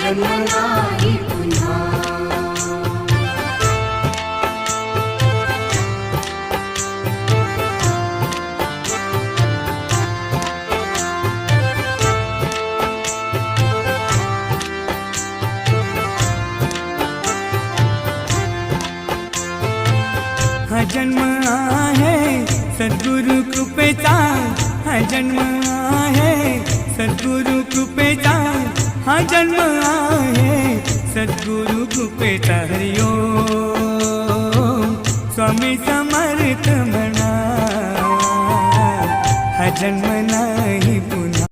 जन्म नाही पुन्हा। हा जन्म आहे सद्गुरु कृपेचा, हा जन्म आहे सद्गुरु कृपेचा, हा जन्म आहे सद्गुरु कृपेचा। हरि ओम स्वामी समर्थ म्हणा, हा जन्म